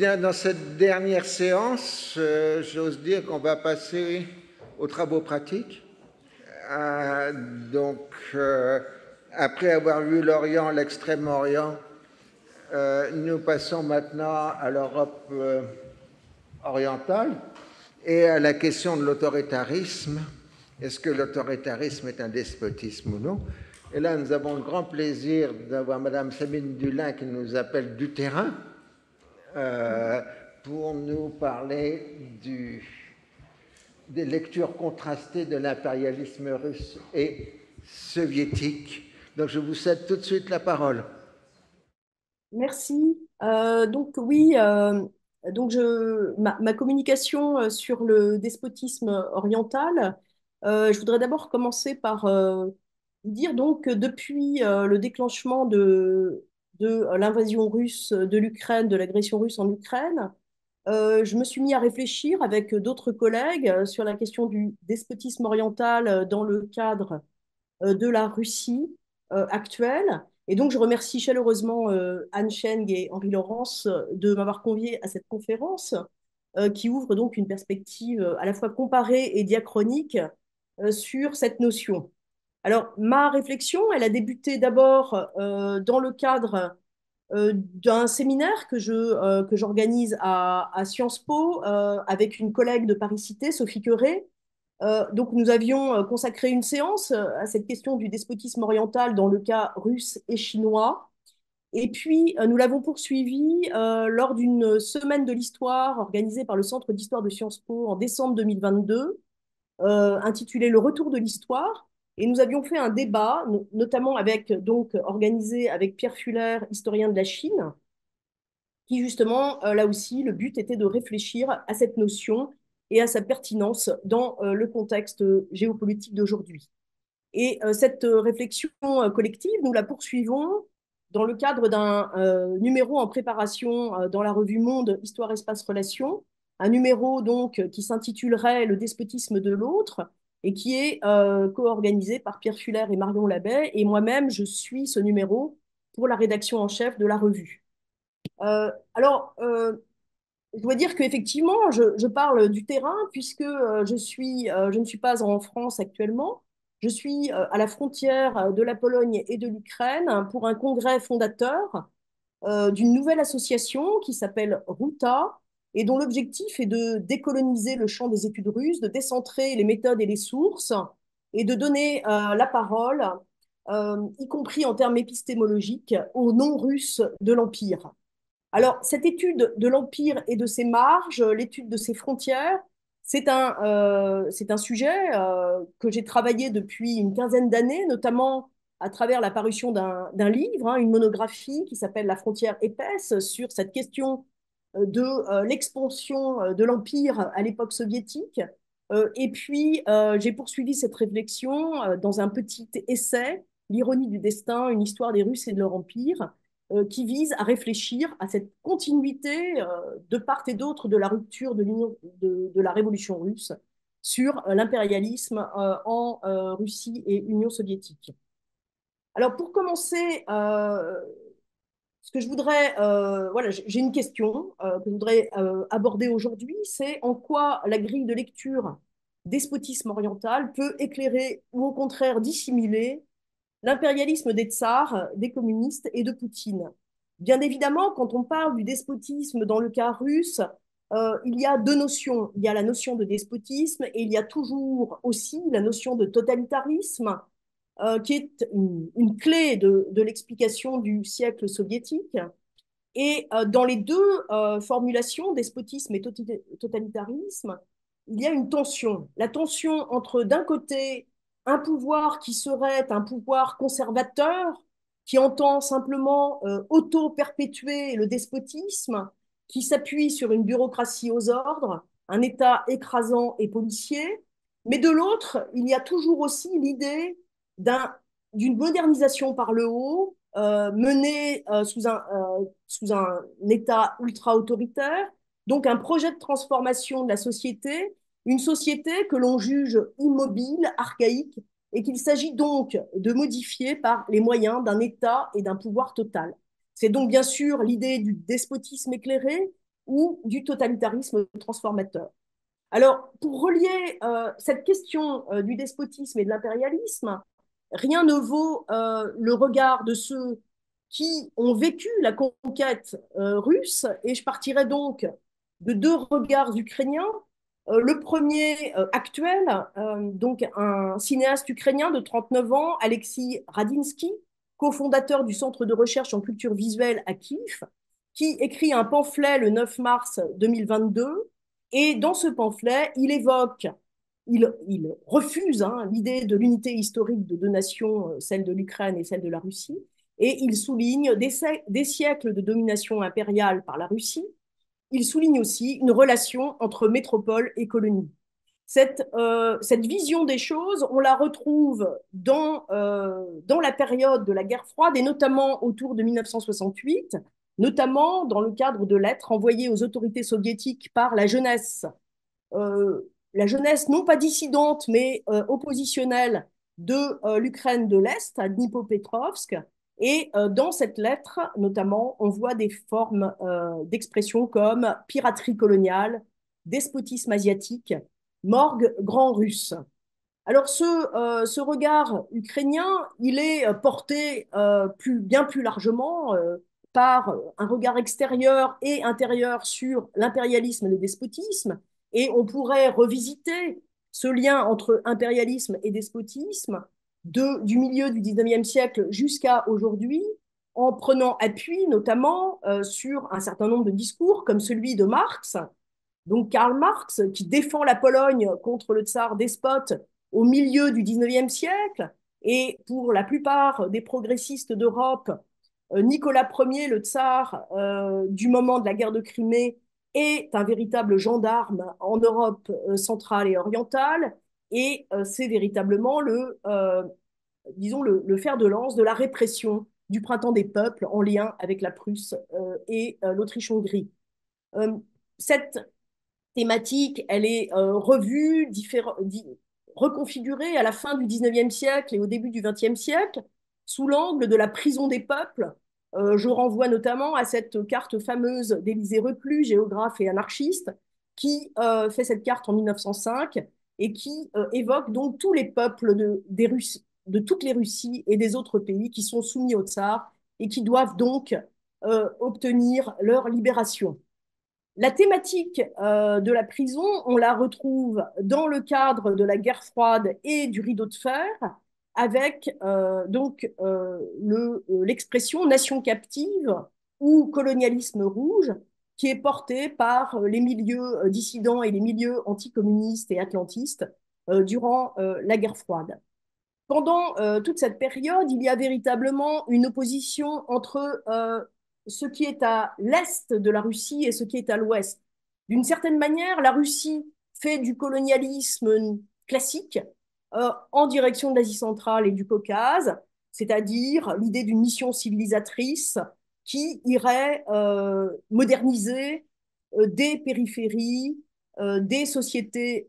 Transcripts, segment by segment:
Bien, dans cette dernière séance, j'ose dire qu'on va passer aux travaux pratiques. Euh, donc, après avoir vu l'Orient, l'Extrême-Orient, nous passons maintenant à l'Europe orientale et à la question de l'autoritarisme. Est-ce que l'autoritarisme est un despotisme ou non? Et là, nous avons le grand plaisir d'avoir Madame Sabine Dulin qui nous appelle du terrain euh, pour nous parler des lectures contrastées de l'impérialisme russe et soviétique. Donc je vous cède tout de suite la parole. Merci. Donc oui, ma communication sur le despotisme oriental, je voudrais d'abord commencer par dire donc que depuis le déclenchement de l'invasion russe de l'Ukraine, de l'agression russe en Ukraine, je me suis mis à réfléchir avec d'autres collègues sur la question du despotisme oriental dans le cadre de la Russie actuelle. Et donc, je remercie chaleureusement Anne Cheng et Henri Laurence de m'avoir convié à cette conférence qui ouvre donc une perspective à la fois comparée et diachronique sur cette notion. Alors, ma réflexion, elle a débuté d'abord dans le cadre d'un séminaire que j'organise à Sciences Po avec une collègue de Paris-Cité, Sophie Queré. Donc, nous avions consacré une séance à cette question du despotisme oriental dans le cas russe et chinois. Et puis, nous l'avons poursuivi lors d'une semaine de l'histoire organisée par le Centre d'histoire de Sciences Po en décembre 2022, intitulée Le retour de l'histoire. Et nous avions fait un débat, notamment avec, donc, organisé avec Pierre Fuller, historien de la Chine, qui justement, là aussi, le but était de réfléchir à cette notion et à sa pertinence dans le contexte géopolitique d'aujourd'hui. Et cette réflexion collective, nous la poursuivons dans le cadre d'un numéro en préparation dans la revue Monde, Histoire, Espace, Relations, un numéro donc qui s'intitulerait Le despotisme de l'autre et qui est co-organisé par Pierre Fuller et Marion Labbé. Et moi-même, je suis ce numéro pour la rédaction en chef de la revue. Alors, je dois dire qu'effectivement, je parle du terrain puisque je ne suis pas en France actuellement. Je suis à la frontière de la Pologne et de l'Ukraine pour un congrès fondateur d'une nouvelle association qui s'appelle RUTA et dont l'objectif est de décoloniser le champ des études russes, de décentrer les méthodes et les sources et de donner la parole, y compris en termes épistémologiques, aux non-russes de l'Empire. Alors, cette étude de l'Empire et de ses marges, l'étude de ses frontières, c'est un sujet que j'ai travaillé depuis une quinzaine d'années, notamment à travers la parution d'un livre, hein, une monographie qui s'appelle La frontière épaisse sur cette question de l'expansion de l'Empire à l'époque soviétique. Et puis, j'ai poursuivi cette réflexion dans un petit essai, L'ironie du destin, une histoire des Russes et de leur empire, qui vise à réfléchir à cette continuité de part et d'autre de la rupture de la révolution russe sur l'impérialisme en Russie et Union soviétique. Alors pour commencer, ce que je voudrais, voilà, j'ai une question que je voudrais aborder aujourd'hui, c'est en quoi la grille de lecture despotisme oriental peut éclairer ou au contraire dissimuler l'impérialisme des tsars, des communistes et de Poutine. Bien évidemment, quand on parle du despotisme dans le cas russe, il y a deux notions. Il y a la notion de despotisme et il y a toujours aussi la notion de totalitarisme, qui est une clé de l'explication du siècle soviétique. Et dans les deux formulations, despotisme et totalitarisme, il y a une tension. La tension entre, d'un côté, un pouvoir qui serait un pouvoir conservateur, qui entend simplement auto-perpétuer le despotisme, qui s'appuie sur une bureaucratie aux ordres, un État écrasant et policier. Mais de l'autre, il y a toujours aussi l'idée d'un, d'une modernisation par le haut, menée sous un État ultra-autoritaire, donc un projet de transformation de la société, une société que l'on juge immobile, archaïque, et qu'il s'agit donc de modifier par les moyens d'un État et d'un pouvoir total. C'est donc bien sûr l'idée du despotisme éclairé ou du totalitarisme transformateur. Alors, pour relier cette question du despotisme et de l'impérialisme, rien ne vaut le regard de ceux qui ont vécu la conquête russe, et je partirai donc de deux regards ukrainiens. Le premier actuel, donc un cinéaste ukrainien de 39 ans, Alexis Radinsky, cofondateur du Centre de recherche en culture visuelle à Kiev, qui écrit un pamphlet le 9 mars 2022. Et dans ce pamphlet, il refuse l'idée de l'unité historique de deux nations, celle de l'Ukraine et celle de la Russie, et il souligne des siècles de domination impériale par la Russie. Il souligne aussi une relation entre métropole et colonie. Cette vision des choses, on la retrouve dans la période de la guerre froide et notamment autour de 1968, notamment dans le cadre de lettres envoyées aux autorités soviétiques par la jeunesse non pas dissidente mais oppositionnelle de l'Ukraine de l'Est, à Dnipropetrovsk. Et dans cette lettre, notamment, on voit des formes d'expression comme piraterie coloniale, despotisme asiatique, morgue grand russe. Alors ce regard ukrainien, il est porté bien plus largement par un regard extérieur et intérieur sur l'impérialisme et le despotisme, et on pourrait revisiter ce lien entre impérialisme et despotisme du milieu du 19e siècle jusqu'à aujourd'hui, en prenant appui notamment sur un certain nombre de discours comme celui de Marx, donc Karl Marx, qui défend la Pologne contre le tsar despote au milieu du 19e siècle, et pour la plupart des progressistes d'Europe, Nicolas Ier, le tsar du moment de la guerre de Crimée, est un véritable gendarme en Europe centrale et orientale, et c'est véritablement disons le fer de lance de la répression du printemps des peuples en lien avec la Prusse et l'Autriche-Hongrie. Cette thématique, elle est revue, reconfigurée à la fin du 19e siècle et au début du 20e siècle sous l'angle de la prison des peuples. Je renvoie notamment à cette carte fameuse d'Élisée Reclus, géographe et anarchiste, qui fait cette carte en 1905 et qui évoque donc tous les peuples de toutes les Russies et des autres pays qui sont soumis au tsar et qui doivent donc obtenir leur libération. La thématique de la prison, on la retrouve dans le cadre de la guerre froide et du rideau de fer, avec l'expression nation captive ou colonialisme rouge, qui est portée par les milieux dissidents et les milieux anticommunistes et atlantistes durant la guerre froide. Pendant toute cette période, il y a véritablement une opposition entre ce qui est à l'est de la Russie et ce qui est à l'ouest. D'une certaine manière, la Russie fait du colonialisme classique en direction de l'Asie centrale et du Caucase, c'est-à-dire l'idée d'une mission civilisatrice qui irait moderniser des périphéries, des sociétés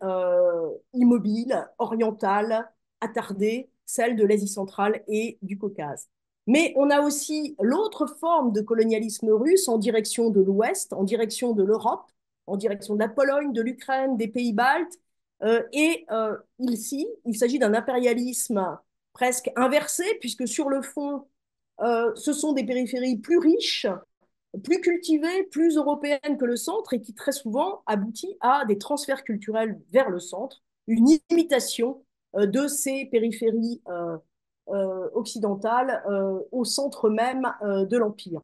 immobiles, orientales, attardées, celle de l'Asie centrale et du Caucase. Mais on a aussi l'autre forme de colonialisme russe en direction de l'Ouest, en direction de l'Europe, en direction de la Pologne, de l'Ukraine, des pays baltes. Ici, il s'agit d'un impérialisme presque inversé, puisque sur le fond, ce sont des périphéries plus riches, plus cultivées, plus européennes que le centre, et qui très souvent aboutit à des transferts culturels vers le centre, une imitation de ces périphéries occidentales au centre même de l'Empire.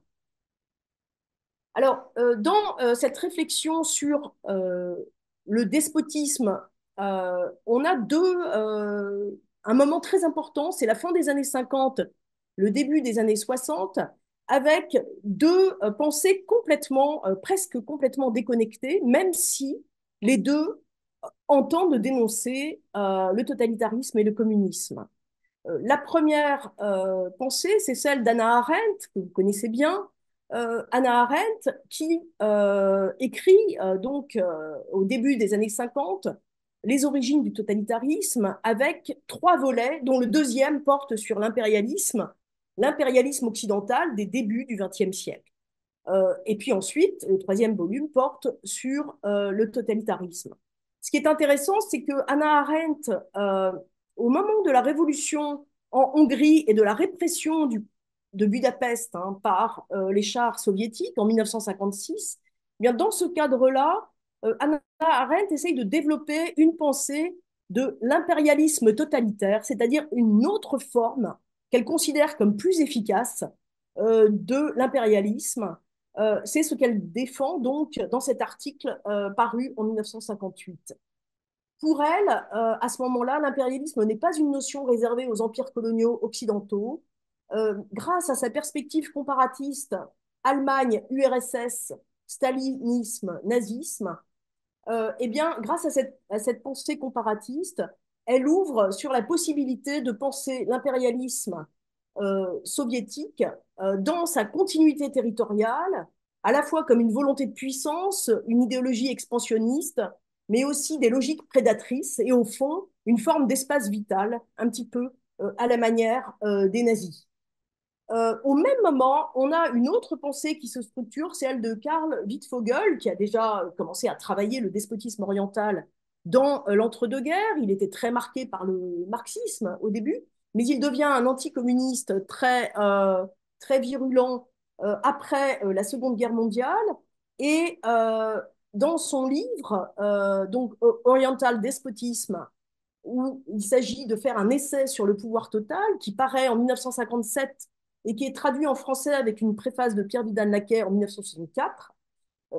Alors, dans cette réflexion sur le despotisme, on a un moment très important, c'est la fin des années 50, le début des années 60, avec deux pensées presque complètement déconnectées, même si les deux entendent dénoncer le totalitarisme et le communisme. La première pensée, c'est celle d'Hannah Arendt, que vous connaissez bien. Hannah Arendt, qui écrit au début des années 50 les origines du totalitarisme avec trois volets, dont le deuxième porte sur l'impérialisme occidental des débuts du XXe siècle. Et puis ensuite, le troisième volume porte sur le totalitarisme. Ce qui est intéressant, c'est que Hannah Arendt, au moment de la révolution en Hongrie et de la répression de Budapest par les chars soviétiques en 1956, eh bien dans ce cadre-là, Hannah Arendt essaye de développer une pensée de l'impérialisme totalitaire, c'est-à-dire une autre forme qu'elle considère comme plus efficace de l'impérialisme. C'est ce qu'elle défend donc dans cet article paru en 1958. Pour elle, à ce moment-là, l'impérialisme n'est pas une notion réservée aux empires coloniaux occidentaux. Grâce à sa perspective comparatiste, Allemagne, URSS, stalinisme, nazisme, eh bien, grâce à cette pensée comparatiste, elle ouvre sur la possibilité de penser l'impérialisme soviétique dans sa continuité territoriale, à la fois comme une volonté de puissance, une idéologie expansionniste, mais aussi des logiques prédatrices et au fond une forme d'espace vital, un petit peu à la manière des nazis. Au même moment, on a une autre pensée qui se structure, celle de Karl Wittfogel, qui a déjà commencé à travailler le despotisme oriental dans l'entre-deux-guerres. Il était très marqué par le marxisme au début, mais il devient un anticommuniste très virulent après la Seconde Guerre mondiale. Et dans son livre, donc Oriental Despotisme, où il s'agit de faire un essai sur le pouvoir total, qui paraît en 1957 et qui est traduit en français avec une préface de Pierre Vidal-Naquet en 1964,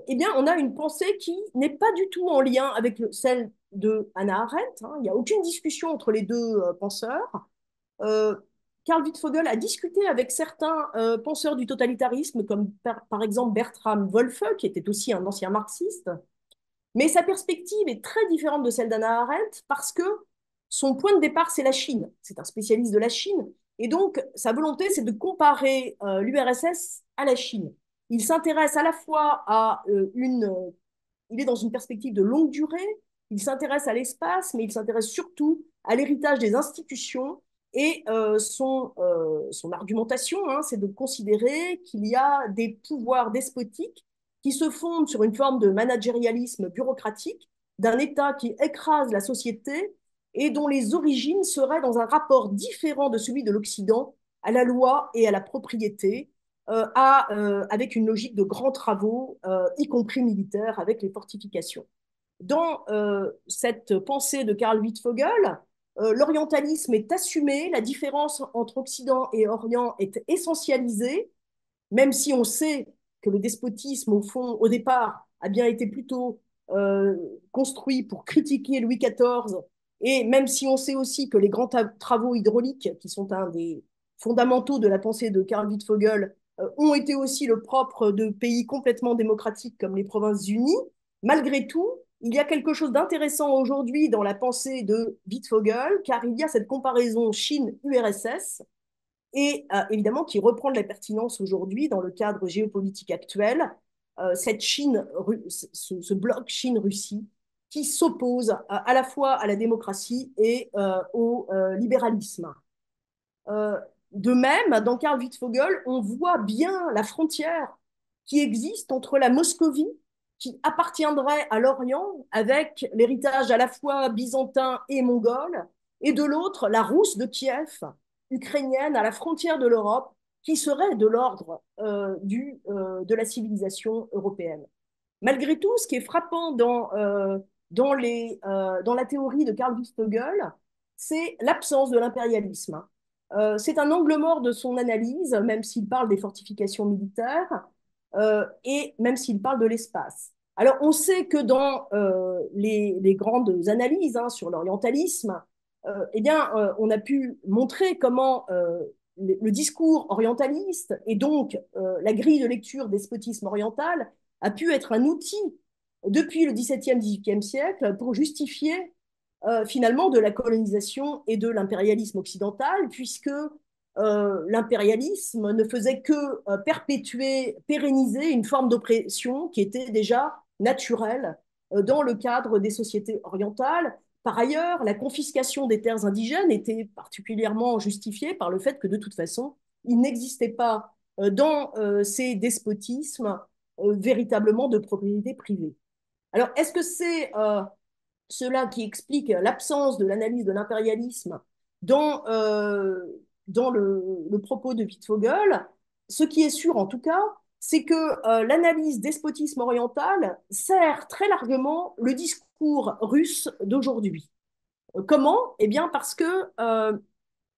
eh bien, on a une pensée qui n'est pas du tout en lien avec celle de Hannah Arendt. Il n'y a aucune discussion entre les deux penseurs. Euh, Karl Wittfogel a discuté avec certains penseurs du totalitarisme, comme par exemple Bertram Wolfe, qui était aussi un ancien marxiste. Mais sa perspective est très différente de celle d'Hannah Arendt parce que son point de départ, c'est la Chine. C'est un spécialiste de la Chine. Et donc, sa volonté, c'est de comparer l'URSS à la Chine. Il s'intéresse à la fois à il est dans une perspective de longue durée, il s'intéresse à l'espace, mais il s'intéresse surtout à l'héritage des institutions. Et son argumentation, c'est de considérer qu'il y a des pouvoirs despotiques qui se fondent sur une forme de managérialisme bureaucratique d'un État qui écrase la société et dont les origines seraient dans un rapport différent de celui de l'Occident à la loi et à la propriété, avec une logique de grands travaux, y compris militaires, avec les fortifications. Dans cette pensée de Karl Wittfogel, l'orientalisme est assumé, la différence entre Occident et Orient est essentialisée, même si on sait que le despotisme, au fond, au départ, a bien été plutôt euh, construit pour critiquer Louis XIV, et même si on sait aussi que les grands travaux hydrauliques, qui sont un des fondamentaux de la pensée de Karl Wittfogel, ont été aussi le propre de pays complètement démocratiques comme les Provinces-Unies, malgré tout, il y a quelque chose d'intéressant aujourd'hui dans la pensée de Wittfogel, car il y a cette comparaison Chine-URSS, et évidemment qui reprend de la pertinence aujourd'hui dans le cadre géopolitique actuel, cette Chine, ce bloc Chine-Russie qui s'oppose à la fois à la démocratie et au libéralisme. De même, dans Karl Wittfogel, on voit bien la frontière qui existe entre la Moscovie, qui appartiendrait à l'Orient, avec l'héritage à la fois byzantin et mongol, et de l'autre, la Rousse de Kiev, ukrainienne, à la frontière de l'Europe, qui serait de l'ordre de la civilisation européenne. Malgré tout, ce qui est frappant dans la théorie de Karl Wittfogel, c'est l'absence de l'impérialisme. C'est un angle mort de son analyse, même s'il parle des fortifications militaires et même s'il parle de l'espace. Alors, on sait que dans les grandes analyses sur l'orientalisme, eh bien, on a pu montrer comment le discours orientaliste et donc la grille de lecture despotisme oriental a pu être un outil depuis le XVIIe, XVIIIe siècle pour justifier finalement de la colonisation et de l'impérialisme occidental, puisque l'impérialisme ne faisait que perpétuer, pérenniser une forme d'oppression qui était déjà naturelle dans le cadre des sociétés orientales. Par ailleurs, la confiscation des terres indigènes était particulièrement justifiée par le fait que de toute façon, il n'existait pas dans ces despotismes véritablement de propriété privée. Alors, est-ce que c'est cela qui explique l'absence de l'analyse de l'impérialisme dans le propos de Wittfogel? Ce qui est sûr, en tout cas, c'est que l'analyse despotisme oriental sert très largement le discours russe d'aujourd'hui. Comment? Eh bien, parce que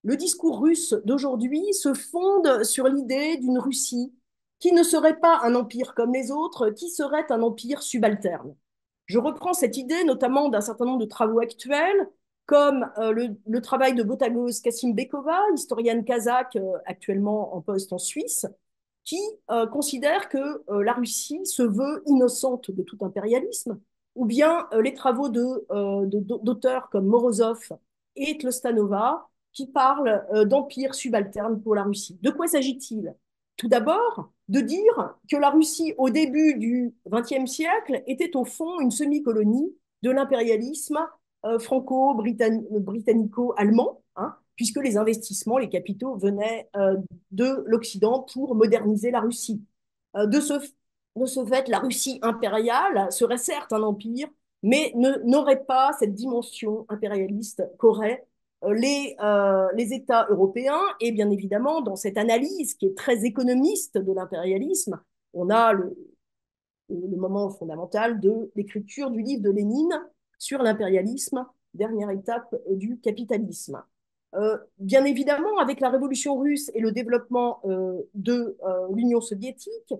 le discours russe d'aujourd'hui se fonde sur l'idée d'une Russie qui ne serait pas un empire comme les autres, qui serait un empire subalterne. Je reprends cette idée notamment d'un certain nombre de travaux actuels, comme le travail de Botagoz Kassimbekova, historienne kazakh actuellement en poste en Suisse, qui considère que la Russie se veut innocente de tout impérialisme, ou bien les travaux d'auteurs comme Morozov et Tlostanova, qui parlent d'empire subalterne pour la Russie. De quoi s'agit-il? Tout d'abord, de dire que la Russie, au début du XXe siècle, était au fond une semi-colonie de l'impérialisme franco-britannico-allemand, hein, puisque les investissements, les capitaux venaient de l'Occident pour moderniser la Russie. De ce fait, la Russie impériale serait certes un empire, mais n'aurait pas cette dimension impérialiste qu'auraient les États européens. Et bien évidemment, dans cette analyse qui est très économiste de l'impérialisme, on a le moment fondamental de l'écriture du livre de Lénine sur l'impérialisme, dernière étape du capitalisme. Bien évidemment, avec la révolution russe et le développement de l'Union soviétique,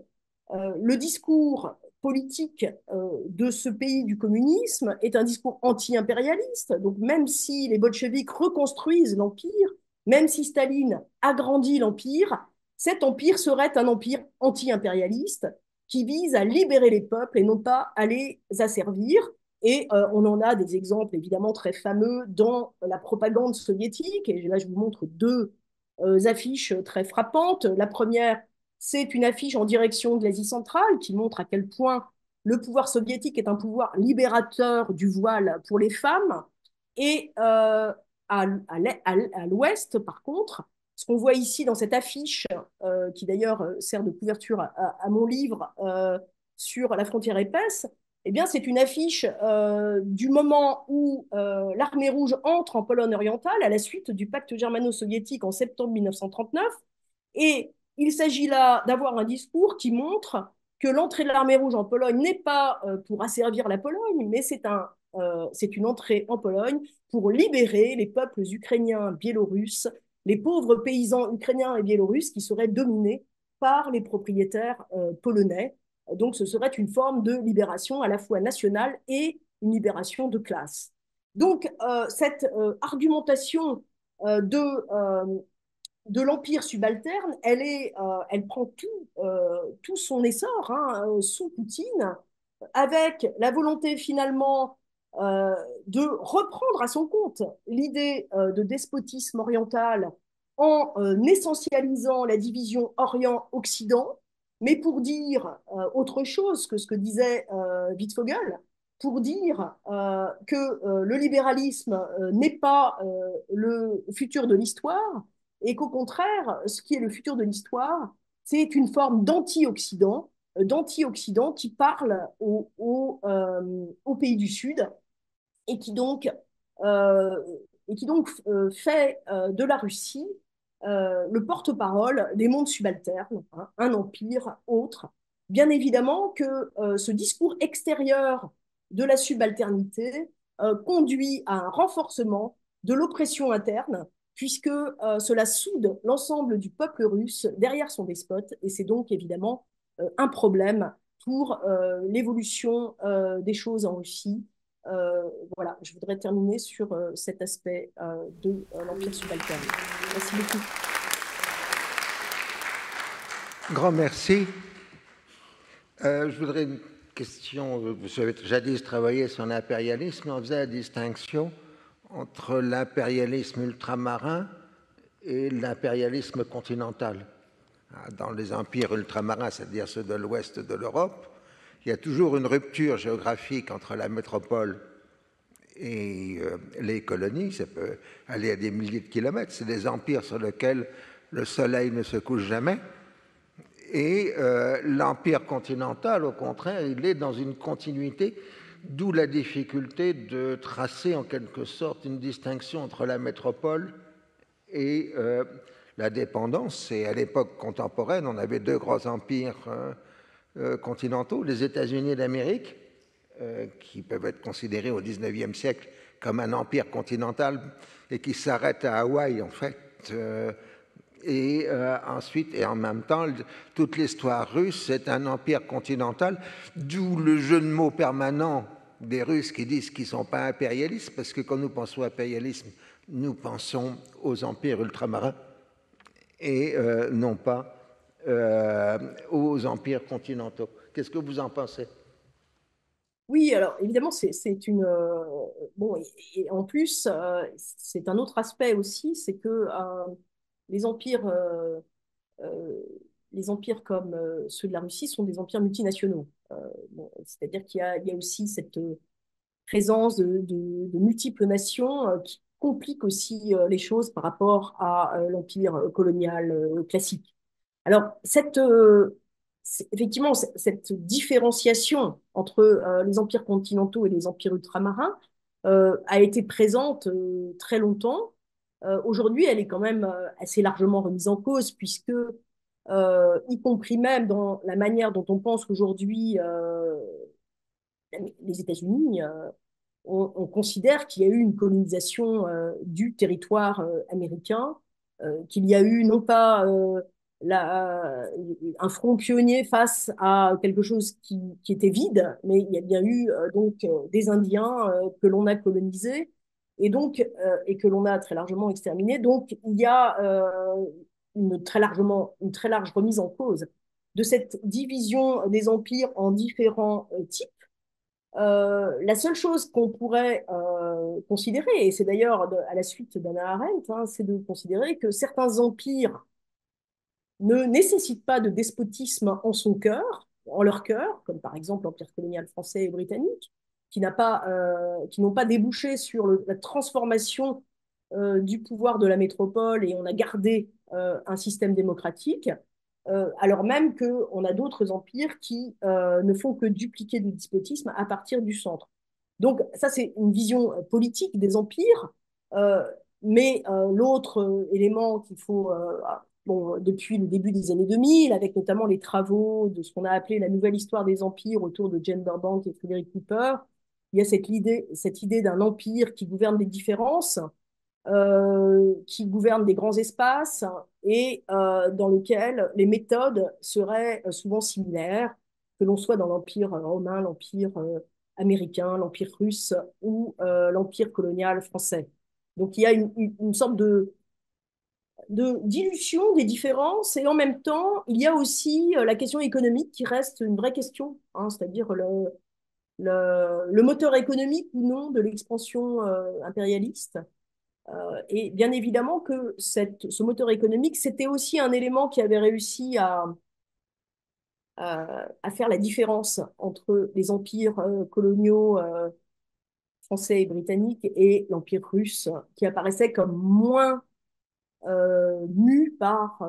le discours politique de ce pays du communisme est un discours anti-impérialiste. Donc même si les bolcheviks reconstruisent l'empire, même si Staline agrandit l'empire, cet empire serait un empire anti-impérialiste qui vise à libérer les peuples et non pas à les asservir. Et on en a des exemples évidemment très fameux dans la propagande soviétique. Et là, je vous montre deux affiches très frappantes. La première, c'est une affiche en direction de l'Asie centrale qui montre à quel point le pouvoir soviétique est un pouvoir libérateur du voile pour les femmes. Et à l'ouest, par contre, ce qu'on voit ici dans cette affiche, qui d'ailleurs sert de couverture à mon livre sur la frontière épaisse, eh bien, c'est une affiche du moment où l'armée rouge entre en Pologne orientale à la suite du pacte germano-soviétique en septembre 1939. Et il s'agit là d'avoir un discours qui montre que l'entrée de l'armée rouge en Pologne n'est pas pour asservir la Pologne, mais c'est une entrée en Pologne pour libérer les peuples ukrainiens, biélorusses, les pauvres paysans ukrainiens et biélorusses qui seraient dominés par les propriétaires polonais. Donc ce serait une forme de libération à la fois nationale et une libération de classe. Donc cette argumentation de l'empire subalterne, elle prend tout son essor hein, sous Poutine, avec la volonté finalement de reprendre à son compte l'idée de despotisme oriental en essentialisant la division Orient-Occident, mais pour dire autre chose que ce que disait Wittfogel, pour dire que le libéralisme n'est pas le futur de l'histoire, et qu'au contraire, ce qui est le futur de l'histoire, c'est une forme d'anti-Occident qui parle aux pays du Sud et qui donc, euh, fait de la Russie le porte-parole des mondes subalternes, hein, un empire autre. Bien évidemment que ce discours extérieur de la subalternité conduit à un renforcement de l'oppression interne, puisque cela soude l'ensemble du peuple russe derrière son despote, et c'est donc évidemment un problème pour l'évolution des choses en Russie. Voilà, je voudrais terminer sur cet aspect de l'Empire subalterne. Merci beaucoup. Grand merci. Je voudrais une question. Vous avez jadis travaillé sur l'impérialisme. On faisait la distinction entre l'impérialisme ultramarin et l'impérialisme continental. Dans les empires ultramarins, c'est-à-dire ceux de l'ouest de l'Europe, il y a toujours une rupture géographique entre la métropole et les colonies. Ça peut aller à des milliers de kilomètres. C'est des empires sur lesquels le soleil ne se couche jamais. Et l'Empire continental, au contraire, il est dans une continuité, d'où la difficulté de tracer en quelque sorte une distinction entre la métropole et la dépendance. Et à l'époque contemporaine, on avait deux grands empires continentaux, les États-Unis d'Amérique, qui peuvent être considérés au XIXe siècle comme un empire continental et qui s'arrête à Hawaï en fait. Et ensuite, et en même temps, toute l'histoire russe, c'est un empire continental, d'où le jeu de mots permanent des Russes qui disent qu'ils ne sont pas impérialistes, parce que quand nous pensons impérialisme, nous pensons aux empires ultramarins et non pas aux empires continentaux. Qu'est-ce que vous en pensez? Oui, alors évidemment, c'est une. Bon, et en plus, c'est un autre aspect aussi, c'est que les empires, euh, euh, les empires comme ceux de la Russie sont des empires multinationaux. Bon, c'est-à-dire il y a aussi cette présence de multiples nations qui complique aussi les choses par rapport à l'empire colonial classique. Alors, effectivement, cette différenciation entre les empires continentaux et les empires ultramarins a été présente très longtemps. Aujourd'hui, elle est quand même assez largement remise en cause, puisque, y compris même dans la manière dont on pense qu'aujourd'hui les États-Unis, on considère qu'il y a eu une colonisation du territoire américain, qu'il y a eu non pas la, un front pionnier face à quelque chose qui était vide, mais il y a bien eu des Indiens que l'on a colonisés et donc et que l'on a très largement exterminés. Donc il y a une très large remise en cause de cette division des empires en différents types. La seule chose qu'on pourrait considérer, et c'est d'ailleurs à la suite d'Hannah Arendt, hein, c'est de considérer que certains empires ne nécessitent pas de despotisme en leur cœur, comme par exemple l'empire colonial français et britannique, qui n'ont pas débouché sur la transformation du pouvoir de la métropole et on a gardé un système démocratique, alors même qu'on a d'autres empires qui ne font que dupliquer le despotisme à partir du centre. Donc ça, c'est une vision politique des empires, euh, mais l'autre élément qu'il faut, bon, depuis le début des années 2000, avec notamment les travaux de ce qu'on a appelé la nouvelle histoire des empires autour de Jane Burbank et Frédéric Cooper, il y a cette idée d'un empire qui gouverne les différences, qui gouverne des grands espaces et dans lequel les méthodes seraient souvent similaires, que l'on soit dans l'Empire romain, l'Empire américain, l'Empire russe ou l'Empire colonial français. Donc il y a une sorte de dilution des différences et en même temps, il y a aussi la question économique qui reste une vraie question, hein, c'est-à-dire le moteur économique ou non de l'expansion impérialiste. Et bien évidemment que ce moteur économique, c'était aussi un élément qui avait réussi à faire la différence entre les empires coloniaux français et britanniques et l'empire russe, qui apparaissait comme moins mu par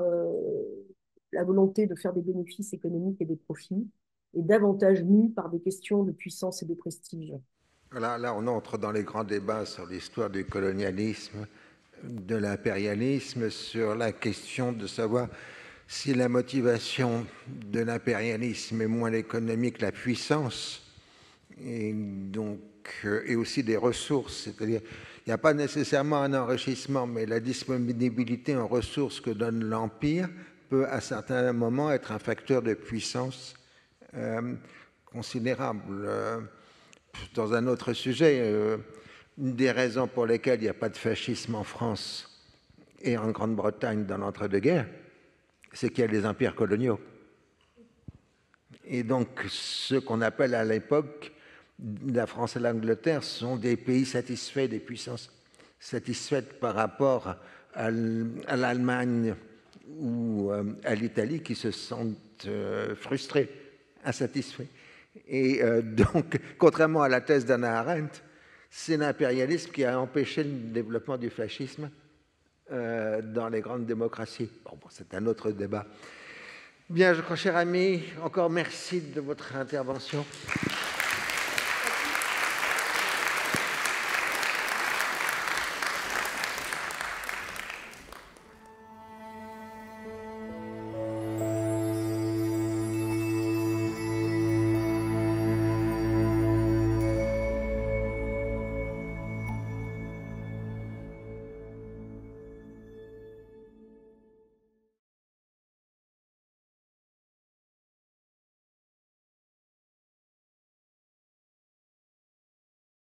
la volonté de faire des bénéfices économiques et des profits, et davantage mu par des questions de puissance et de prestige. Là, on entre dans les grands débats sur l'histoire du colonialisme, de l'impérialisme, sur la question de savoir si la motivation de l'impérialisme est moins l'économique, la puissance, et donc et aussi des ressources, c'est-à-dire il n'y a pas nécessairement un enrichissement, mais la disponibilité en ressources que donne l'Empire peut à certains moments être un facteur de puissance considérable. Dans un autre sujet, une des raisons pour lesquelles il n'y a pas de fascisme en France et en Grande-Bretagne dans l'entre-deux-guerres, c'est qu'il y a les empires coloniaux. Et donc, ce qu'on appelle à l'époque la France et l'Angleterre sont des pays satisfaits, des puissances satisfaites par rapport à l'Allemagne ou à l'Italie qui se sentent frustrés, insatisfaits. Et donc, contrairement à la thèse d'Hannah Arendt, c'est l'impérialisme qui a empêché le développement du fascisme dans les grandes démocraties. Bon, c'est un autre débat. Bien, je crois, cher ami, encore merci de votre intervention.